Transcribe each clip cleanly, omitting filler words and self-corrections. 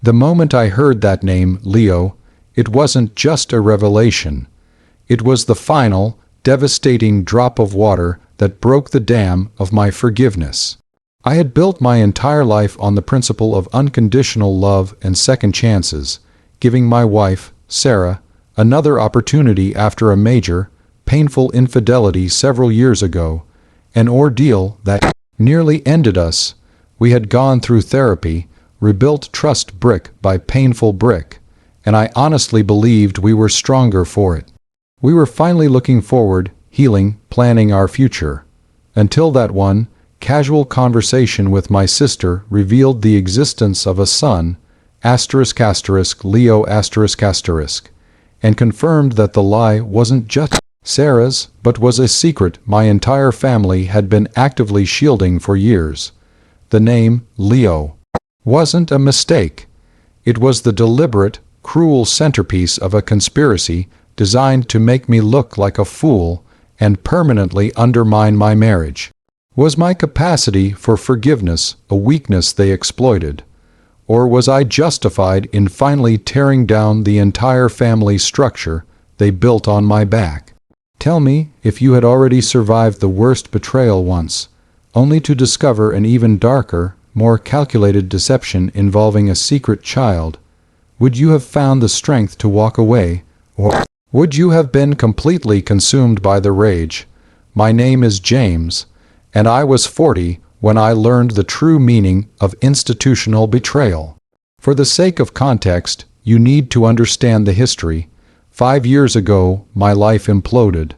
The moment I heard that name, Leo, it wasn't just a revelation. It was the final, devastating drop of water that broke the dam of my forgiveness. I had built my entire life on the principle of unconditional love and second chances, giving my wife, Sarah, another opportunity after a major, painful infidelity several years ago, an ordeal that nearly ended us. We had gone through therapy, rebuilt trust brick by painful brick, and I honestly believed we were stronger for it. We were finally looking forward, healing, planning our future. Until that one casual conversation with my sister revealed the existence of a son, Leo **, and confirmed that the lie wasn't just Sarah's, but was a secret my entire family had been actively shielding for years. The name, Leo, wasn't a mistake. It was the deliberate, cruel centerpiece of a conspiracy designed to make me look like a fool and permanently undermine my marriage. Was my capacity for forgiveness a weakness they exploited? Or was I justified in finally tearing down the entire family structure they built on my back? Tell me if you had already survived the worst betrayal once, only to discover an even darker, more calculated deception involving a secret child. Would you have found the strength to walk away, or would you have been completely consumed by the rage? My name is James, and I was 40 when I learned the true meaning of institutional betrayal. For the sake of context, you need to understand the history. 5 years ago, my life imploded.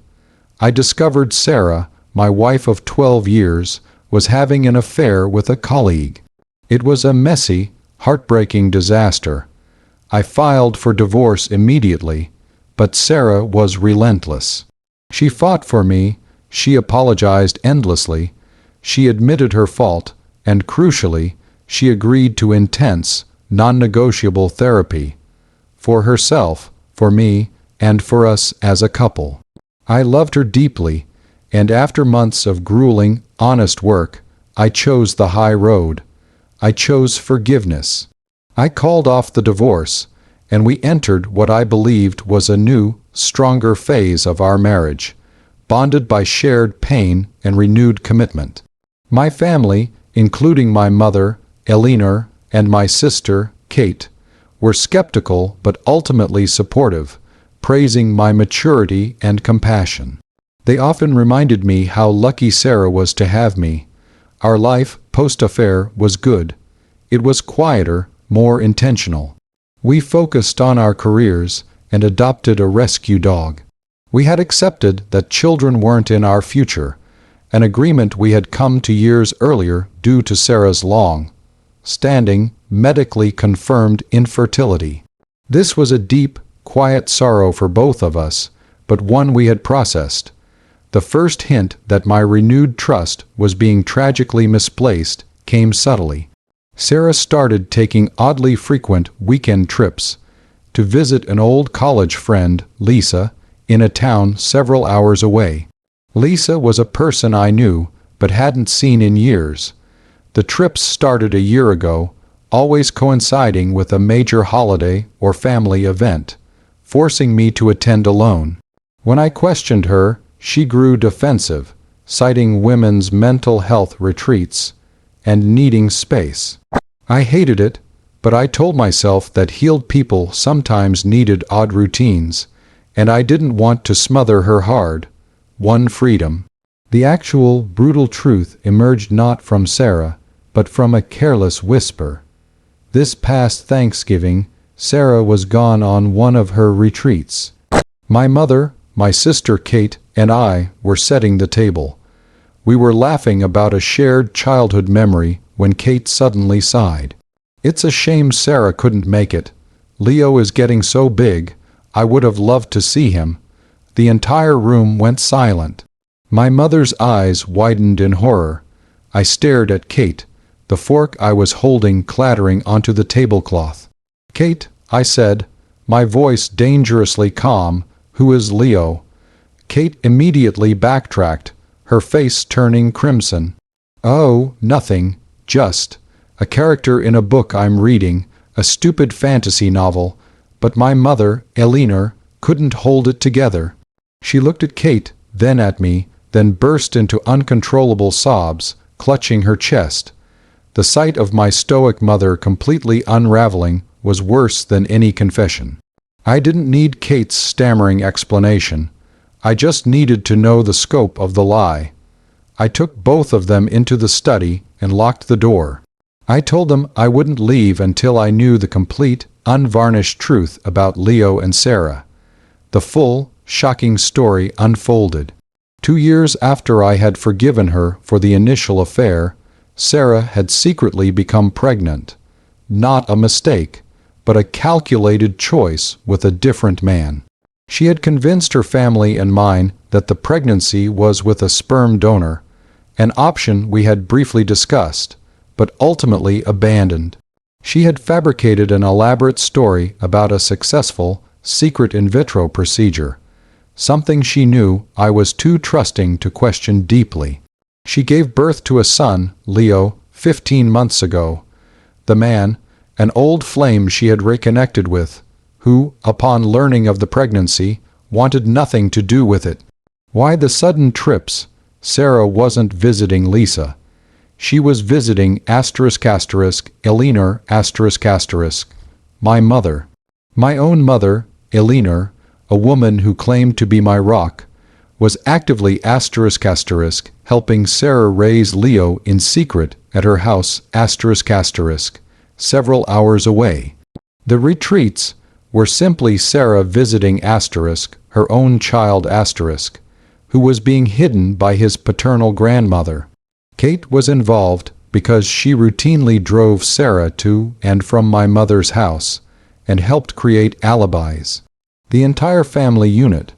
I discovered Sarah, my wife of 12 years, was having an affair with a colleague. It was a messy, heartbreaking disaster. I filed for divorce immediately, but Sarah was relentless. She fought for me, she apologized endlessly, she admitted her fault, and crucially, she agreed to intense, non-negotiable therapy. For herself, for me, and for us as a couple. I loved her deeply, and after months of grueling, honest work, I chose the high road. I chose forgiveness. I called off the divorce, and we entered what I believed was a new, stronger phase of our marriage, bonded by shared pain and renewed commitment. My family, including my mother, Eleanor, and my sister, Kate, were skeptical but ultimately supportive, praising my maturity and compassion. They often reminded me how lucky Sarah was to have me. Our life, post-affair, was good. It was quieter, more intentional. We focused on our careers and adopted a rescue dog. We had accepted that children weren't in our future, an agreement we had come to years earlier due to Sarah's long-standing, medically confirmed infertility. This was a deep, quiet sorrow for both of us, but one we had processed. The first hint that my renewed trust was being tragically misplaced came subtly. Sarah started taking oddly frequent weekend trips to visit an old college friend, Lisa, in a town several hours away. Lisa was a person I knew but hadn't seen in years. The trips started a year ago, always coinciding with a major holiday or family event, forcing me to attend alone. When I questioned her, she grew defensive, citing women's mental health retreats and needing space. I hated it, but I told myself that healed people sometimes needed odd routines, and I didn't want to smother her hard-won freedom. The actual, brutal truth emerged not from Sarah, but from a careless whisper. This past Thanksgiving, Sarah was gone on one of her retreats. My mother, my sister Kate, and I were setting the table. We were laughing about a shared childhood memory when Kate suddenly sighed. "It's a shame Sarah couldn't make it. Leo is getting so big, I would have loved to see him." The entire room went silent. My mother's eyes widened in horror. I stared at Kate, the fork I was holding clattering onto the tablecloth. "Kate," I said, my voice dangerously calm, "who is Leo?" Kate immediately backtracked, her face turning crimson. "Oh, nothing, just a character in a book I'm reading, a stupid fantasy novel, but my mother, Eleanor, couldn't hold it together. She looked at Kate, then at me, then burst into uncontrollable sobs, clutching her chest. The sight of my stoic mother completely unraveling was worse than any confession. I didn't need Kate's stammering explanation. I just needed to know the scope of the lie. I took both of them into the study and locked the door. I told them I wouldn't leave until I knew the complete, unvarnished truth about Leo and Sarah. The full, shocking story unfolded. 2 years after I had forgiven her for the initial affair, Sarah had secretly become pregnant. Not a mistake, but a calculated choice with a different man. She had convinced her family and mine that the pregnancy was with a sperm donor, an option we had briefly discussed, but ultimately abandoned. She had fabricated an elaborate story about a successful, secret in vitro procedure, something she knew I was too trusting to question deeply. She gave birth to a son, Leo, 15 months ago. The man, an old flame she had reconnected with, who, upon learning of the pregnancy, wanted nothing to do with it. Why the sudden trips? Sarah wasn't visiting Lisa. She was visiting Eleanor **, my mother. My own mother, Eleanor, a woman who claimed to be my rock, was actively **, helping Sarah raise Leo in secret at her house **, several hours away. The retreats were simply Sarah visiting **, her own child **, who was being hidden by his paternal grandmother. Kate was involved because she routinely drove Sarah to and from my mother's house and helped create alibis. The entire family unit,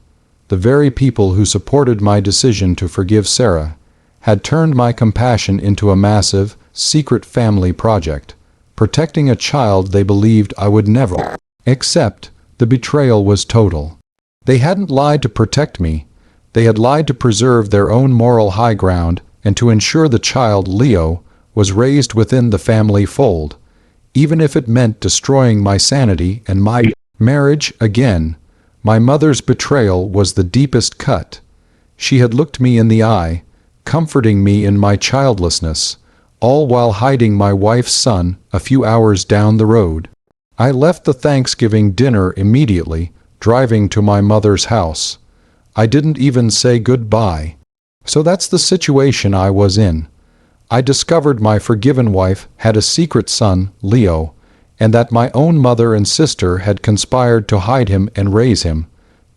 the very people who supported my decision to forgive Sarah, had turned my compassion into a massive, secret family project, protecting a child they believed I would never. Except, the betrayal was total. They hadn't lied to protect me. They had lied to preserve their own moral high ground and to ensure the child, Leo, was raised within the family fold, even if it meant destroying my sanity and my marriage again. My mother's betrayal was the deepest cut. She had looked me in the eye, comforting me in my childlessness, all while hiding my wife's son a few hours down the road. I left the Thanksgiving dinner immediately, driving to my mother's house. I didn't even say goodbye. So that's the situation I was in. I discovered my forgiven wife had a secret son, Leo, and that my own mother and sister had conspired to hide him and raise him,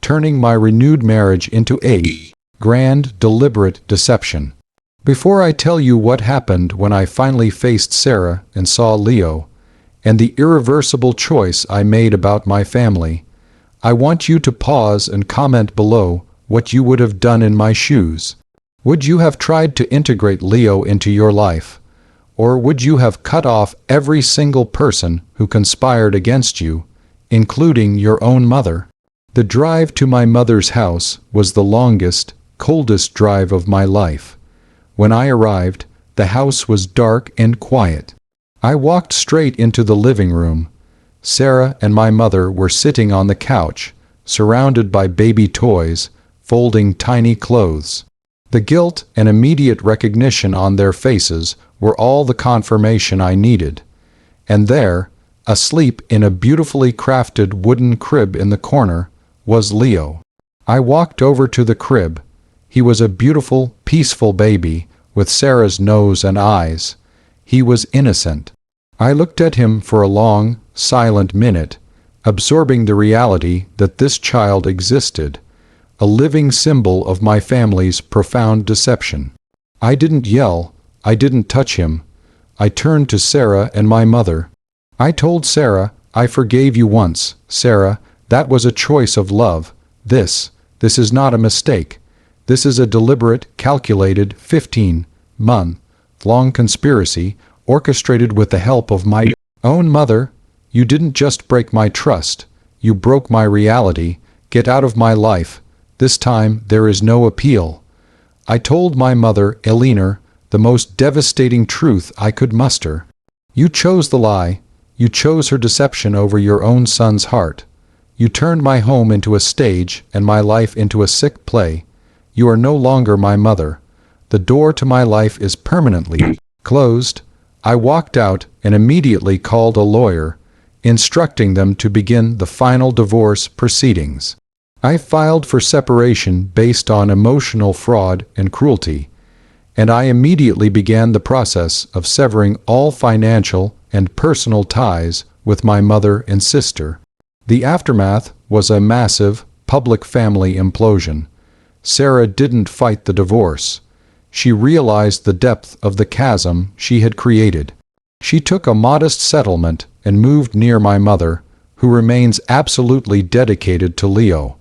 turning my renewed marriage into a grand, deliberate deception. Before I tell you what happened when I finally faced Sarah and saw Leo, and the irreversible choice I made about my family, I want you to pause and comment below what you would have done in my shoes. Would you have tried to integrate Leo into your life? Or would you have cut off every single person who conspired against you, including your own mother? The drive to my mother's house was the longest, coldest drive of my life. When I arrived, the house was dark and quiet. I walked straight into the living room. Sarah and my mother were sitting on the couch, surrounded by baby toys, folding tiny clothes. The guilt and immediate recognition on their faces were all the confirmation I needed. And there, asleep in a beautifully crafted wooden crib in the corner, was Leo. I walked over to the crib. He was a beautiful, peaceful baby with Sarah's nose and eyes. He was innocent. I looked at him for a long, silent minute, absorbing the reality that this child existed, a living symbol of my family's profound deception. I didn't yell. I didn't touch him. I turned to Sarah and my mother. I told Sarah, I forgave you once, Sarah. That was a choice of love. This is not a mistake. This is a deliberate, calculated, 15-month-long conspiracy orchestrated with the help of my own mother. You didn't just break my trust. You broke my reality. Get out of my life. This time there is no appeal. I told my mother, Eleanor, the most devastating truth I could muster. You chose the lie. You chose her deception over your own son's heart. You turned my home into a stage and my life into a sick play. You are no longer my mother. The door to my life is permanently closed. I walked out and immediately called a lawyer, instructing them to begin the final divorce proceedings. I filed for separation based on emotional fraud and cruelty, and I immediately began the process of severing all financial and personal ties with my mother and sister. The aftermath was a massive, public family implosion. Sarah didn't fight the divorce. She realized the depth of the chasm she had created. She took a modest settlement and moved near my mother, who remains absolutely dedicated to Leo.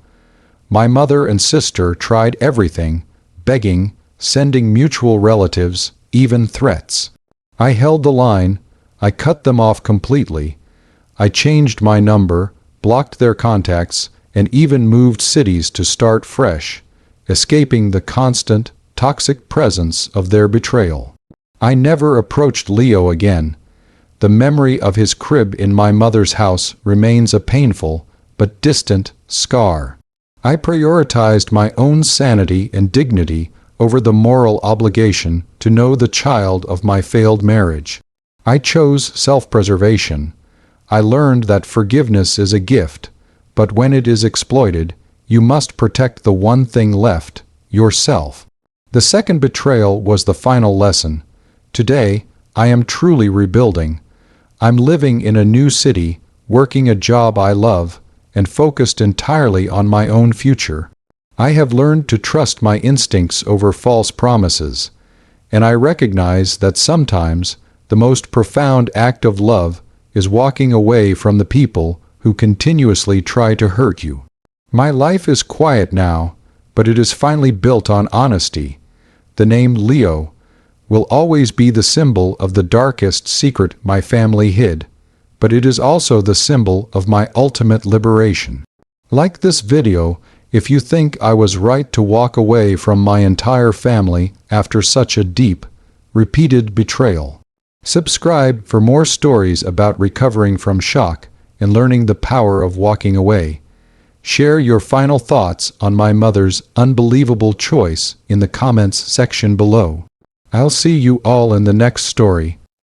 My mother and sister tried everything, begging, sending mutual relatives, even threats. I held the line. I cut them off completely. I changed my number, blocked their contacts, and even moved cities to start fresh, escaping the constant, toxic presence of their betrayal. I never approached Leo again. The memory of his crib in my mother's house remains a painful, but distant, scar. I prioritized my own sanity and dignity over the moral obligation to know the child of my failed marriage. I chose self-preservation. I learned that forgiveness is a gift, but when it is exploited, you must protect the one thing left, yourself. The second betrayal was the final lesson. Today, I am truly rebuilding. I'm living in a new city, working a job I love, and focused entirely on my own future. I have learned to trust my instincts over false promises, and I recognize that sometimes the most profound act of love is walking away from the people who continuously try to hurt you. My life is quiet now, but it is finally built on honesty. The name Leo will always be the symbol of the darkest secret my family hid, but it is also the symbol of my ultimate liberation. Like this video if you think I was right to walk away from my entire family after such a deep, repeated betrayal. Subscribe for more stories about recovering from shock and learning the power of walking away. Share your final thoughts on my mother's unbelievable choice in the comments section below. I'll see you all in the next story.